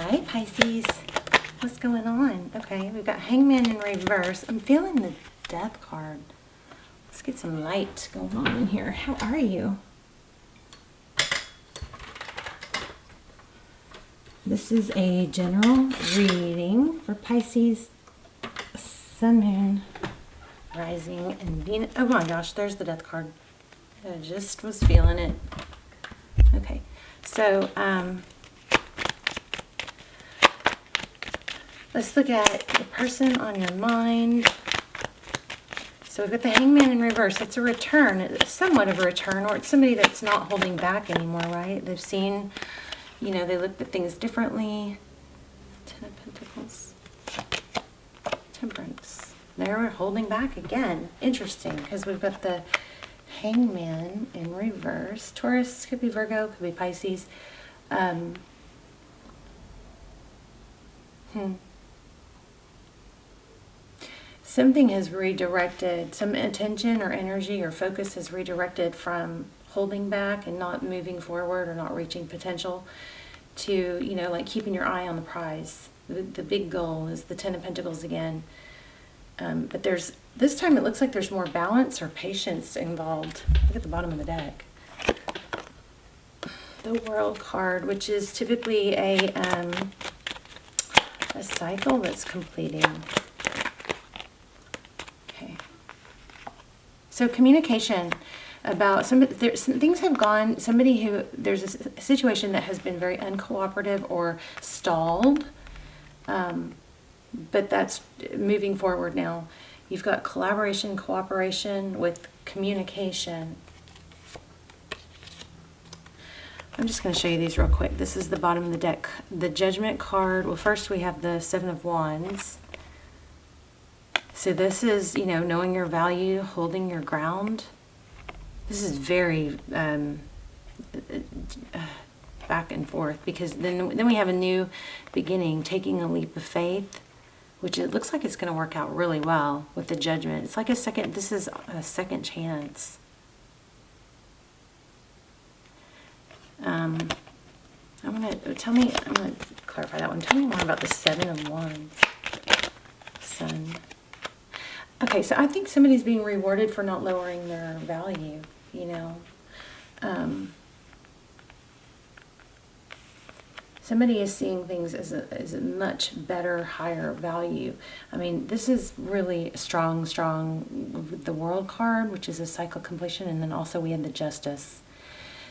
Hi, Pisces. What's going on? Okay, we've got Hangman in reverse. I'm feeling the Death card. Let's get some light going on in here. How are you? This is a general reading for Pisces, Sun, Moon, Rising, and Venus. Oh my gosh, there's the Death card. I just was feeling it. Okay, so let's look at the person on your mind. So we've got the Hangman in reverse. It's a return. It's somewhat of a return, or it's somebody that's not holding back anymore, right? They've seen, you know, they looked at things differently. Ten of Pentacles. Temperance. They're holding back again. Interesting, because we've got the Hangman in reverse. Taurus, could be Virgo, could be Pisces. Something has redirected, some attention or energy or focus has redirected from holding back and not moving forward or not reaching potential to, you know, like keeping your eye on the prize. The big goal is the Ten of Pentacles again. But there's, this time it looks like there's more balance or patience involved. Look at the bottom of the deck. The World card, which is typically a cycle that's completing. Okay. So communication about things have gone, there's a situation that has been very uncooperative or stalled. But that's moving forward now. You've got collaboration, cooperation with communication. I'm just going to show you these real quick. This is the bottom of the deck. The Judgment card. Well, first we have the Seven of Wands. So this is, you know, knowing your value, holding your ground. This is very back and forth, because then we have a new beginning, taking a leap of faith, which it looks like it's going to work out really well with the Judgment. It's like this is a second chance. I'm going to clarify that one. Tell me more about the Seven of Wands. Sun. Okay, so I think somebody's being rewarded for not lowering their value, you know. Somebody is seeing things as a much better, higher value. I mean, this is really strong, the World card, which is a cycle completion, and then also we had the Justice.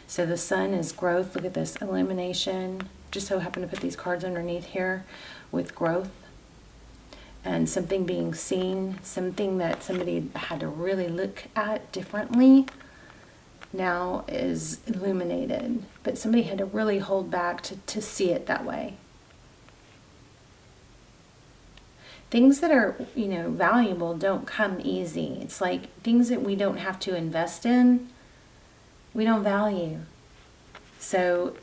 So the Sun is growth. Look at this, illumination. Just so happen to put these cards underneath here with growth. And something being seen, something that somebody had to really look at differently, now is illuminated, but somebody had to really hold back to see it that way. Things that are, you know, valuable don't come easy. It's like things that we don't have to invest in, we don't value. So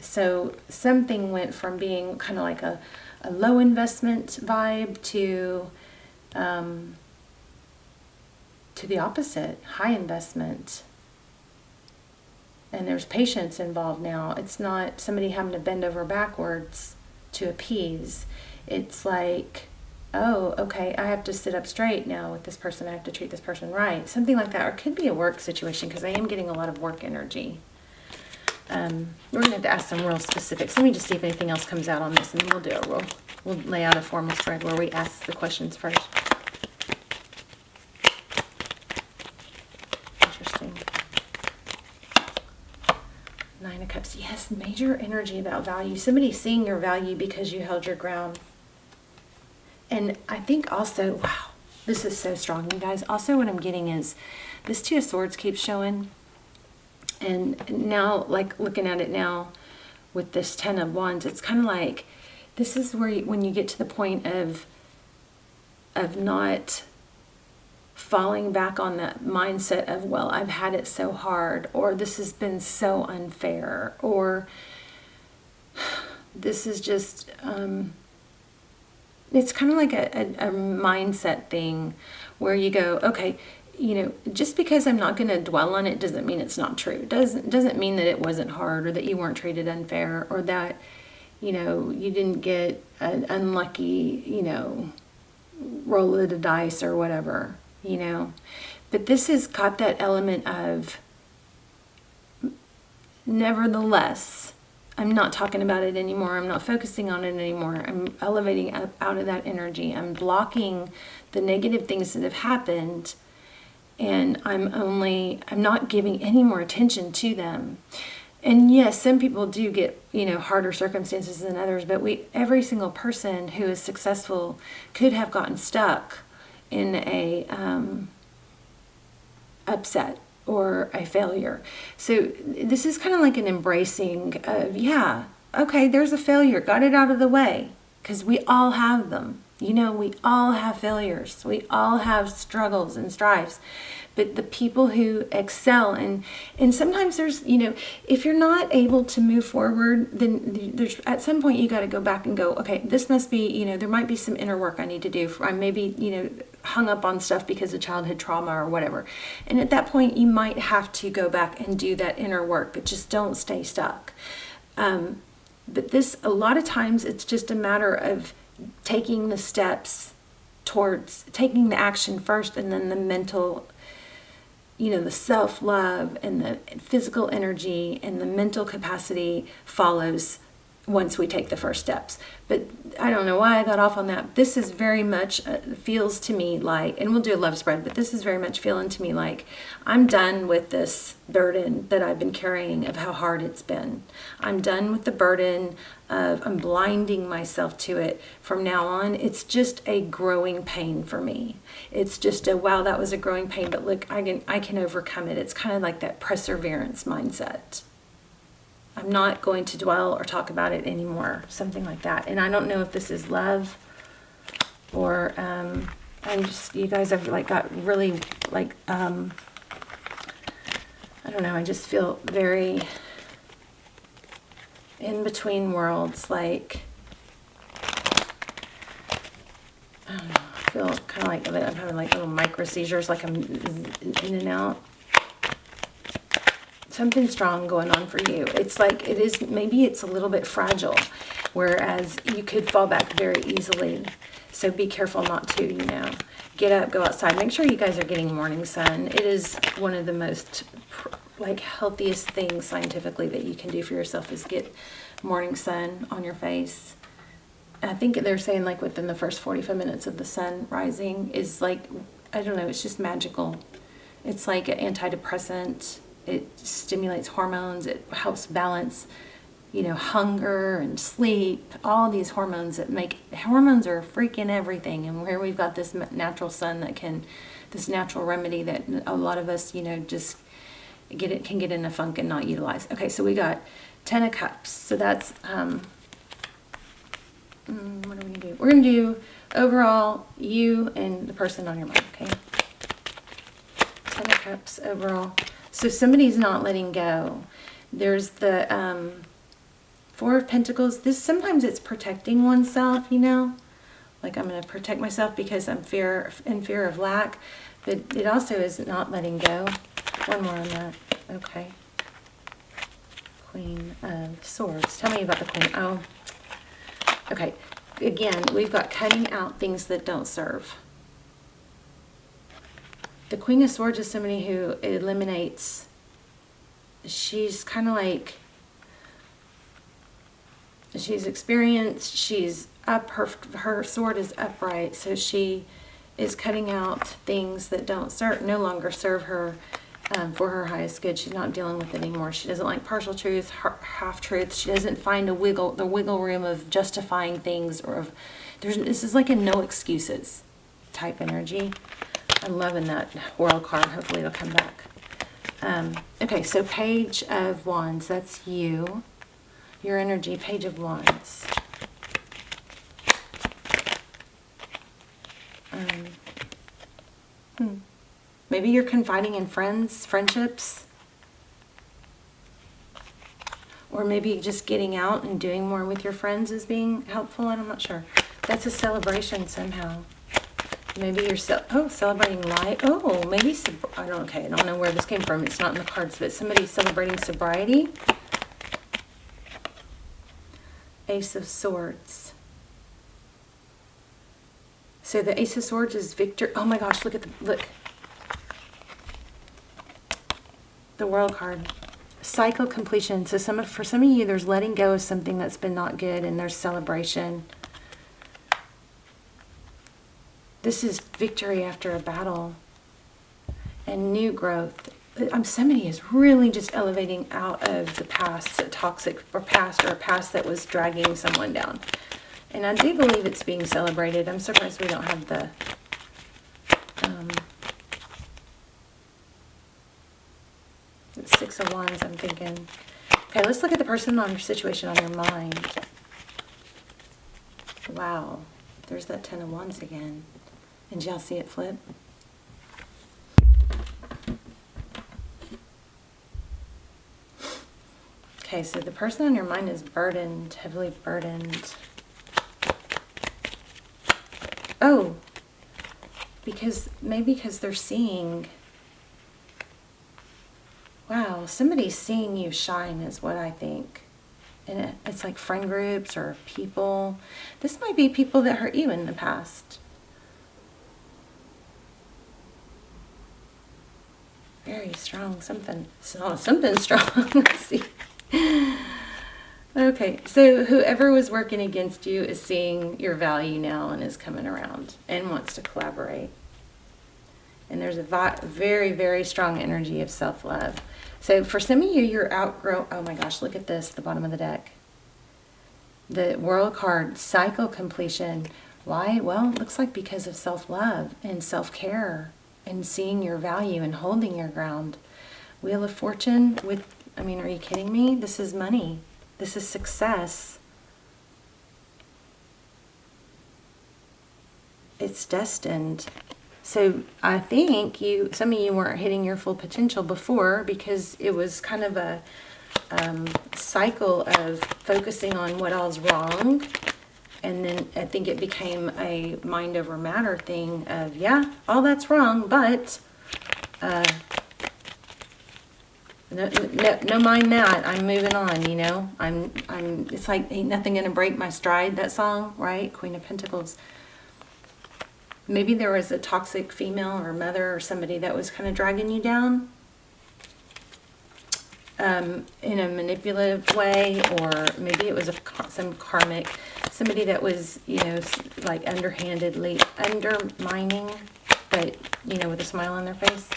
something went from being kind of like a low investment vibe to the opposite, high investment. And there's patience involved now. It's not somebody having to bend over backwards to appease. It's like, oh, okay, I have to sit up straight now with this person. I have to treat this person right. Something like that. Or it could be a work situation, because I am getting a lot of work energy. We're going to have to ask some real specifics. Let me just see if anything else comes out on this, and we'll do it. We'll lay out a formal spread where we ask the questions first. Interesting. Nine of Cups. Yes, major energy about value. Somebody seeing your value because you held your ground. And I think also, wow, this is so strong, you guys. Also what I'm getting is this Two of Swords keeps showing. And now, like looking at it now with this Ten of Wands, it's kind of like, this is where when you get to the point of not falling back on that mindset of, well, I've had it so hard, or this has been so unfair, or this is just, it's kind of like a mindset thing where you go, okay, you know, just because I'm not going to dwell on it doesn't mean it's not true. Doesn't mean that it wasn't hard, or that you weren't treated unfair, or that you know, you didn't get an unlucky, you know, roll of the dice or whatever, you know. But this has got that element of, nevertheless, I'm not talking about it anymore. I'm not focusing on it anymore. I'm elevating up out of that energy. I'm blocking the negative things that have happened, and I'm not giving any more attention to them. And yes, some people do get, you know, harder circumstances than others, but every single person who is successful could have gotten stuck in a upset or a failure. So this is kind of like an embracing of, yeah, okay, there's a failure, got it out of the way, because we all have them. You know, we all have failures. We all have struggles and strifes. But the people who excel, and sometimes there's, you know, if you're not able to move forward, then there's, at some point you got to go back and go, okay, this must be, you know, there might be some inner work I need to do. I maybe, you know, hung up on stuff because of childhood trauma or whatever. And at that point you might have to go back and do that inner work, but just don't stay stuck. But this, a lot of times it's just a matter of taking the steps towards taking the action first, and then the mental, you know, the self-love and the physical energy and the mental capacity follows once we take the first steps. But I don't know why I got off on that. This is very much feels to me like, and we'll do a love spread, but this is very much feeling to me like I'm done with this burden that I've been carrying of how hard it's been. I'm done with the burden of, I'm blinding myself to it. From now on, it's just a growing pain for me. It's just a, wow, that was a growing pain, but look, I can overcome it. It's kind of like that perseverance mindset. I'm not going to dwell or talk about it anymore, something like that. And I don't know if this is love or I'm just, you guys have like got really like, I don't know, I just feel very in between worlds, like, I don't know, I feel kind of like I'm having like little micro seizures, like I'm in and out. Something strong going on for you. It's like it is, maybe it's a little bit fragile, whereas you could fall back very easily. So be careful not to, you know. Get up, go outside. Make sure you guys are getting morning sun. It is one of the most like healthiest things scientifically that you can do for yourself is get morning sun on your face. I think they're saying like within the first 45 minutes of the sun rising is like, I don't know, it's just magical. It's like an antidepressant. It stimulates hormones. It helps balance, you know, hunger and sleep. All these hormones that make, hormones are freaking everything. And where we've got this natural sun that can, this natural remedy that a lot of us, you know, just can get in a funk and not utilize. Okay, so we got 10 of Cups. So that's, what are we going to do? We're going to do overall you and the person on your mind, okay? 10 of Cups overall. So somebody's not letting go. There's the 4 of Pentacles. This, sometimes it's protecting oneself, you know. Like I'm going to protect myself because I'm in fear of lack. But it also is not letting go. One more on that. Okay. Queen of Swords. Tell me about the Queen. Oh. Okay. Again, we've got cutting out things that don't serve. The Queen of Swords is somebody who eliminates, she's kind of like, she's experienced, she's up, her sword is upright, so she is cutting out things that don't no longer serve her for her highest good. She's not dealing with it anymore. She doesn't like partial truth, half truth. She doesn't find the wiggle room of justifying things, or of, this is like a no excuses type energy. I'm loving that World card. Hopefully it'll come back. Okay, so Page of Wands. That's you. Your energy, Page of Wands. Maybe you're confiding in friendships. Or maybe just getting out and doing more with your friends is being helpful. I'm not sure. That's a celebration somehow. Maybe you're celebrating life. Oh, maybe I don't know where this came from. It's not in the cards, but somebody's celebrating sobriety. Ace of Swords. So the Ace of Swords is victor. Oh my gosh, look. The World card. Cycle completion. So for some of you, there's letting go of something that's been not good, and there's celebration. This is victory after a battle and new growth. Somebody is really just elevating out of the past, a toxic or a past that was dragging someone down. And I do believe it's being celebrated. I'm surprised we don't have the Six of Wands, I'm thinking. Okay, let's look at the person on your situation on your mind. Wow, there's that Ten of Wands again. And y'all see it flip? Okay, so the person on your mind is burdened, heavily burdened. Oh, maybe because they're seeing, wow, somebody's seeing you shine is what I think. And it's like friend groups or people. This might be people that hurt you in the past. Very strong, something strong. Let's see. Okay, so whoever was working against you is seeing your value now and is coming around and wants to collaborate. And there's a very, very strong energy of self-love. So for some of you, you're outgrown. Oh my gosh, look at this, the bottom of the deck. The World card, cycle completion. Why? Well, it looks like because of self-love and self-care and seeing your value and holding your ground. Wheel of Fortune are you kidding me? This is money. This is success. It's destined. So I think some of you weren't hitting your full potential before because it was kind of a cycle of focusing on what all's wrong. And then I think it became a mind over matter thing of, yeah, all that's wrong, but no mind that. I'm moving on, you know. It's like ain't nothing gonna break my stride, that song, right? Queen of Pentacles. Maybe there was a toxic female or mother or somebody that was kind of dragging you down in a manipulative way, or maybe it was some karmic, somebody that was, like underhandedly undermining, but, with a smile on their face.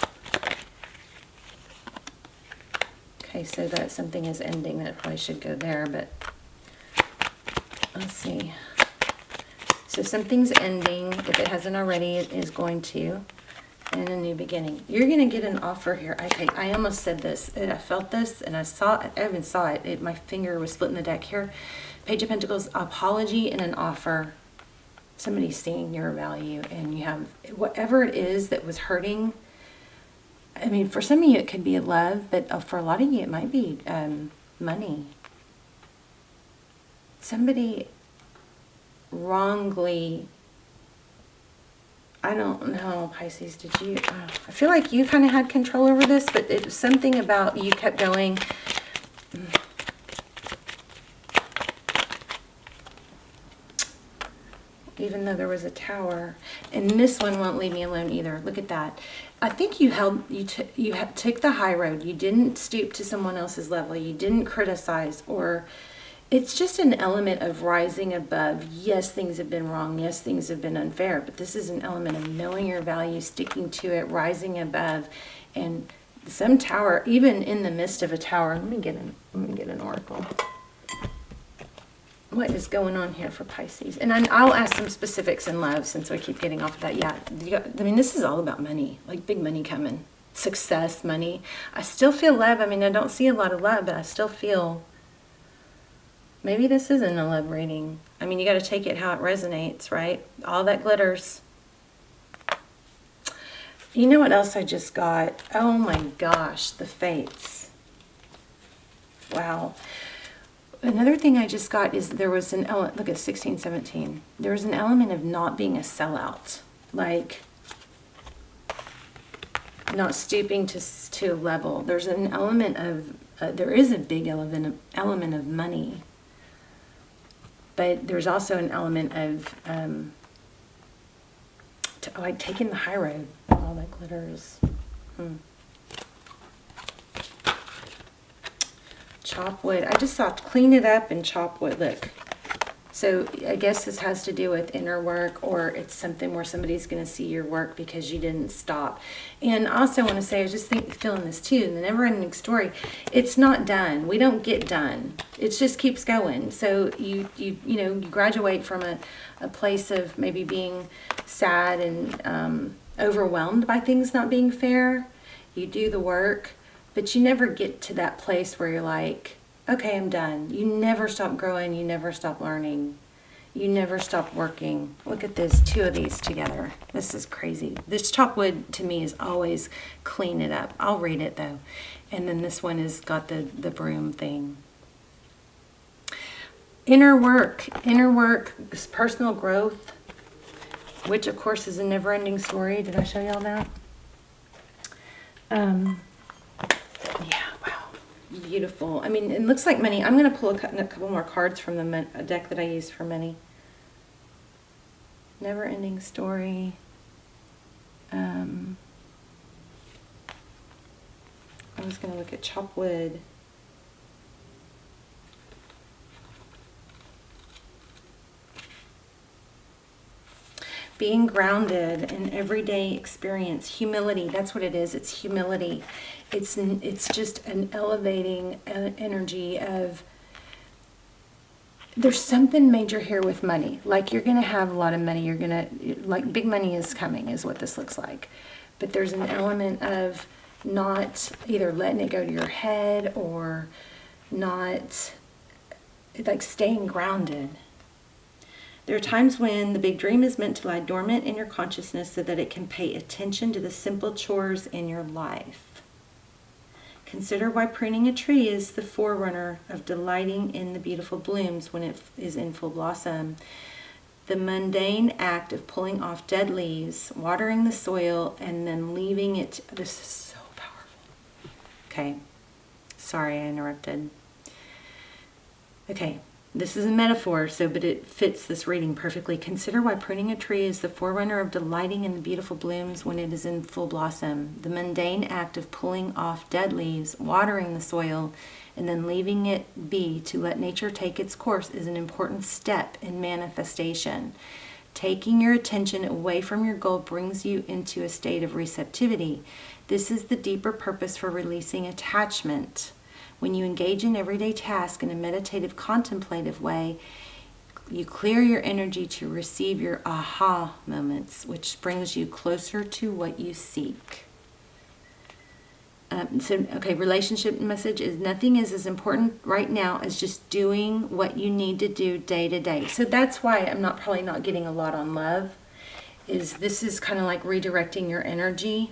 Okay, so that something is ending. That probably should go there, but let's see. So something's ending. If it hasn't already, it is going to. And a new beginning. You're going to get an offer here. Okay, I almost said this. And I felt this, and I saw it. I even saw it. My finger was splitting the deck here. Page of Pentacles, apology and an offer. Somebody's seeing your value, and you have whatever it is that was hurting. For some of you, it could be love, but for a lot of you, it might be money. Somebody wrongly, I don't know, Pisces, did you? I feel like you kind of had control over this, but it was something about you kept going. Even though there was a tower. And this one won't leave me alone either. Look at that. I think you took the high road. You didn't stoop to someone else's level. You didn't criticize, or it's just an element of rising above. Yes, things have been wrong. Yes, things have been unfair. But this is an element of knowing your value, sticking to it, rising above. And some tower, even in the midst of a tower. Let me get an oracle. What is going on here for Pisces? And I'll ask some specifics in love since we keep getting off of that. Yeah, this is all about money, like big money coming. Success, money. I still feel love. I don't see a lot of love, but I still feel maybe this isn't a love reading. You got to take it how it resonates, right? All that glitters. You know what else I just got? Oh my gosh, the Fates. Wow. Another thing I just got is there was an element, look at 16, 17. There was an element of not being a sellout. Like, not stooping to a level. There's an element of, there is a big element of money. But there's also an element of like taking the high road. All that glitters. Chop wood. I just saw clean it up and chop wood. Look. So I guess this has to do with inner work, or it's something where somebody's going to see your work because you didn't stop. And I also want to say, I was just feeling this too, the never-ending story. It's not done. We don't get done. It just keeps going. So you graduate from a place of maybe being sad and overwhelmed by things not being fair. You do the work, but you never get to that place where you're like, okay, I'm done. You never stop growing. You never stop learning. You never stop working. Look at this, 2 of these together. This is crazy. This chop wood to me is always clean it up. I'll read it though. And then this one has got the broom thing. Inner work is personal growth, which of course is a never-ending story. Did I show y'all that? Yeah, wow. Beautiful. I mean, it looks like money. I'm going to pull a couple more cards from the deck that I use for money. Never-ending story. I was going to look at chop wood. Being grounded in everyday experience. Humility, that's what it is. It's humility. It's just an elevating energy of, there's something major here with money. Like you're going to have a lot of money. You're going to, like big money is coming is what this looks like. But there's an element of not either letting it go to your head or not, like staying grounded. There are times when the big dream is meant to lie dormant in your consciousness so that it can pay attention to the simple chores in your life. Consider why pruning a tree is the forerunner of delighting in the beautiful blooms when it is in full blossom. The mundane act of pulling off dead leaves, watering the soil, and then leaving it. This is so powerful. Okay. Sorry, I interrupted. Okay. This is a metaphor, but it fits this reading perfectly. Consider why pruning a tree is the forerunner of delighting in the beautiful blooms when it is in full blossom. The mundane act of pulling off dead leaves, watering the soil, and then leaving it be to let nature take its course is an important step in manifestation. Taking your attention away from your goal brings you into a state of receptivity. This is the deeper purpose for releasing attachment. When you engage in everyday tasks in a meditative, contemplative way, you clear your energy to receive your aha moments, which brings you closer to what you seek. Relationship message is nothing is as important right now as just doing what you need to do day to day. So that's why I'm probably not getting a lot on love. This is kind of like redirecting your energy.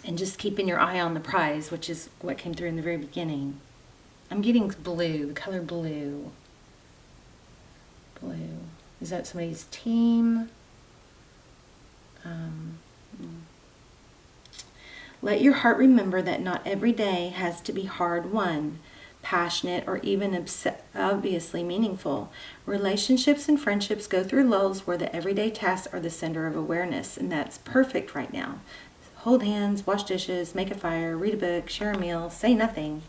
And just keeping your eye on the prize, which is what came through in the very beginning. I'm getting blue, the color blue. Blue. Is that somebody's team? Let your heart remember that not every day has to be hard-won, passionate, or even obviously meaningful. Relationships and friendships go through lulls where the everyday tasks are the center of awareness, and that's perfect right now. Hold hands, wash dishes, make a fire, read a book, share a meal, say nothing.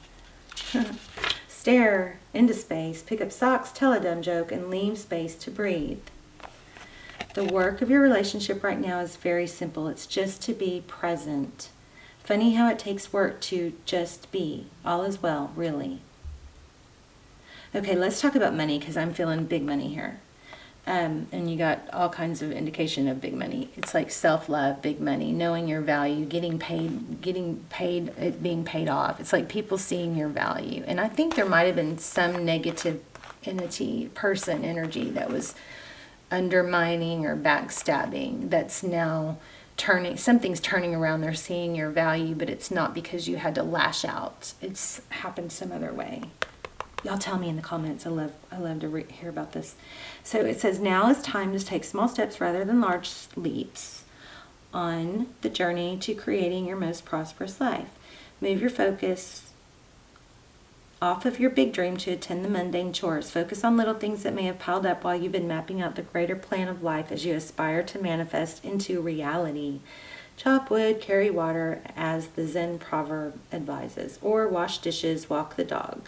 Stare into space, pick up socks, tell a dumb joke, and leave space to breathe. The work of your relationship right now is very simple. It's just to be present. Funny how it takes work to just be. All is well, really. Okay, let's talk about money because I'm feeling big money here. And you got all kinds of indication of big money. It's like self-love, big money, knowing your value, getting paid, it being paid off. It's like people seeing your value. And I think there might have been some negative person energy that was undermining or backstabbing that's now something's turning around. They're seeing your value, but it's not because you had to lash out. It's happened some other way. Y'all tell me in the comments. I love to hear about this. So it says, now is time to take small steps rather than large leaps on the journey to creating your most prosperous life. Move your focus off of your big dream to attend the mundane chores. Focus on little things that may have piled up while you've been mapping out the greater plan of life as you aspire to manifest into reality. Chop wood, carry water, as the Zen proverb advises, or wash dishes, walk the dog.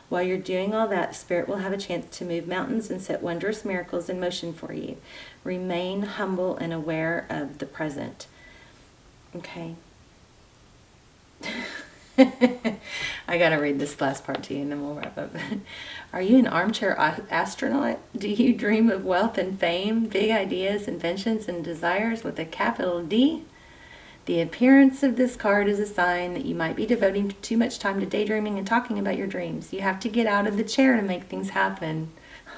While you're doing all that, Spirit will have a chance to move mountains and set wondrous miracles in motion for you. Remain humble and aware of the present. Okay. I gotta read this last part to you and then we'll wrap up. Are you an armchair astronaut? Do you dream of wealth and fame, big ideas, inventions, and desires with a capital D? The appearance of this card is a sign that you might be devoting too much time to daydreaming and talking about your dreams. You have to get out of the chair to make things happen.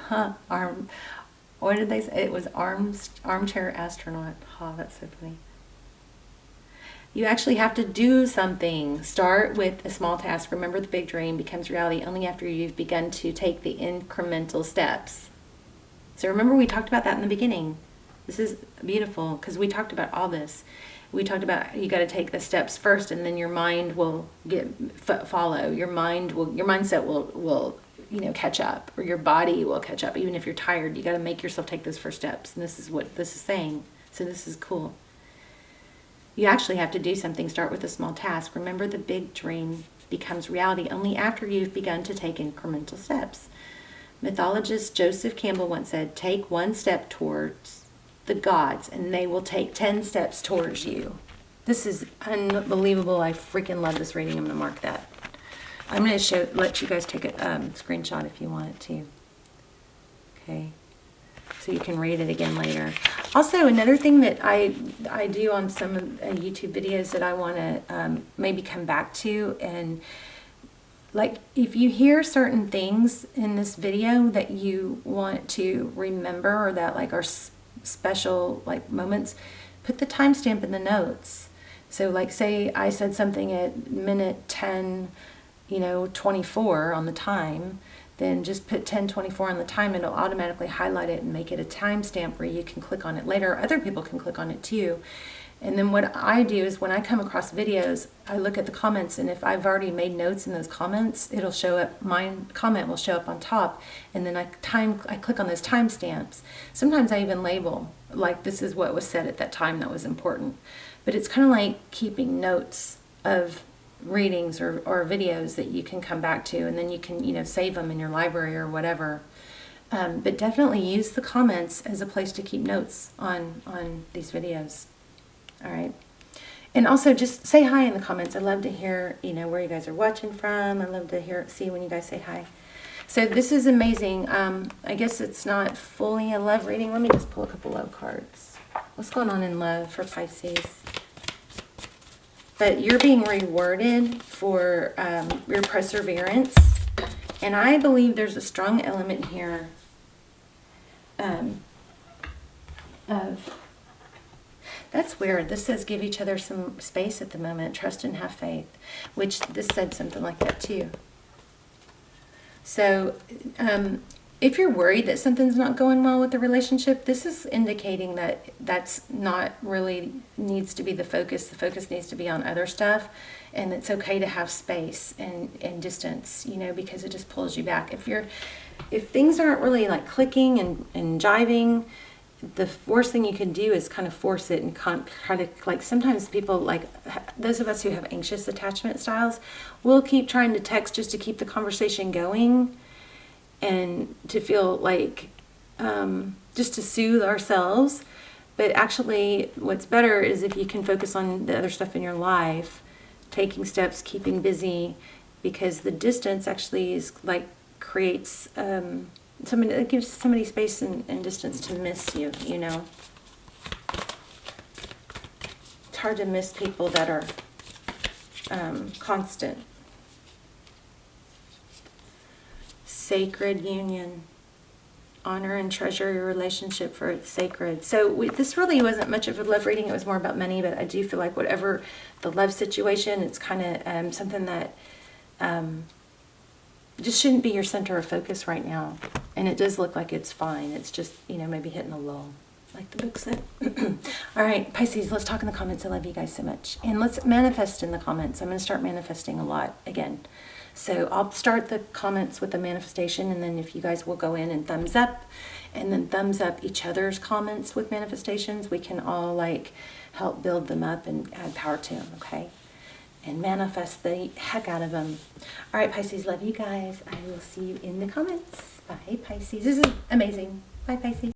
What did they say? It was armchair astronaut. Oh, that's so funny. You actually have to do something. Start with a small task. Remember, the big dream becomes reality only after you've begun to take the incremental steps. So remember, we talked about that in the beginning. This is beautiful because we talked about all this. We talked about you got to take the steps first, and then your mind will follow. Your mindset will catch up, or your body will catch up. Even if you're tired, you got to make yourself take those first steps. And this is what this is saying. So this is cool. You actually have to do something. Start with a small task. Remember, the big dream becomes reality only after you've begun to take incremental steps. Mythologist Joseph Campbell once said, "Take one step towards the gods and they will take 10 steps towards you." This is unbelievable. I freaking love this reading. I'm going to mark that. I'm going to let you guys take a screenshot if you want it to. Okay. So you can read it again later. Also, another thing that I do on some of YouTube videos that I want to maybe come back to, and like if you hear certain things in this video that you want to remember or that like are special like moments, put the timestamp in the notes. So like say I said something at minute 10, 24 on the time, then just put 10:24 on the time and it'll automatically highlight it and make it a timestamp where you can click on it later. Other people can click on it too. And then what I do is when I come across videos, I look at the comments, and if I've already made notes in those comments, it'll show up, my comment will show up on top, and then I click on those timestamps. Sometimes I even label, like this is what was said at that time that was important. But it's kind of like keeping notes of readings or videos that you can come back to, and then you can, save them in your library or whatever. But definitely use the comments as a place to keep notes on these videos. All right. And also just say hi in the comments. I love to hear, where you guys are watching from. I love to see when you guys say hi. So this is amazing. I guess it's not fully a love reading. Let me just pull a couple love cards. What's going on in love for Pisces? But you're being rewarded for your perseverance. And I believe there's a strong element here of... That's weird. This says give each other some space at the moment. Trust and have faith. Which this said something like that too. So if you're worried that something's not going well with the relationship, this is indicating that that's not really needs to be the focus. The focus needs to be on other stuff. And it's okay to have space and distance, because it just pulls you back. If things aren't really like clicking and jiving, the worst thing you can do is kind of force it and try to, like, sometimes people, like those of us who have anxious attachment styles, will keep trying to text just to keep the conversation going and to feel like, just to soothe ourselves. But actually what's better is if you can focus on the other stuff in your life, taking steps, keeping busy, because the distance actually is like creates, it gives somebody space and distance to miss you, It's hard to miss people that are constant. Sacred union. Honor and treasure your relationship, for it's sacred. So this really wasn't much of a love reading. It was more about money, but I do feel like whatever the love situation, it's kind of something that just shouldn't be your center of focus right now. And it does look like it's fine. It's just, maybe hitting a lull, like the book said. All right, Pisces, let's talk in the comments. I love you guys so much. And let's manifest in the comments. I'm going to start manifesting a lot again. So I'll start the comments with the manifestation, and then if you guys will go in and thumbs up, and then thumbs up each other's comments with manifestations, we can all like help build them up and add power to them, okay? And manifest the heck out of them. All right, Pisces, love you guys. I will see you in the comments. Bye, Pisces. This is amazing. Bye, Pisces.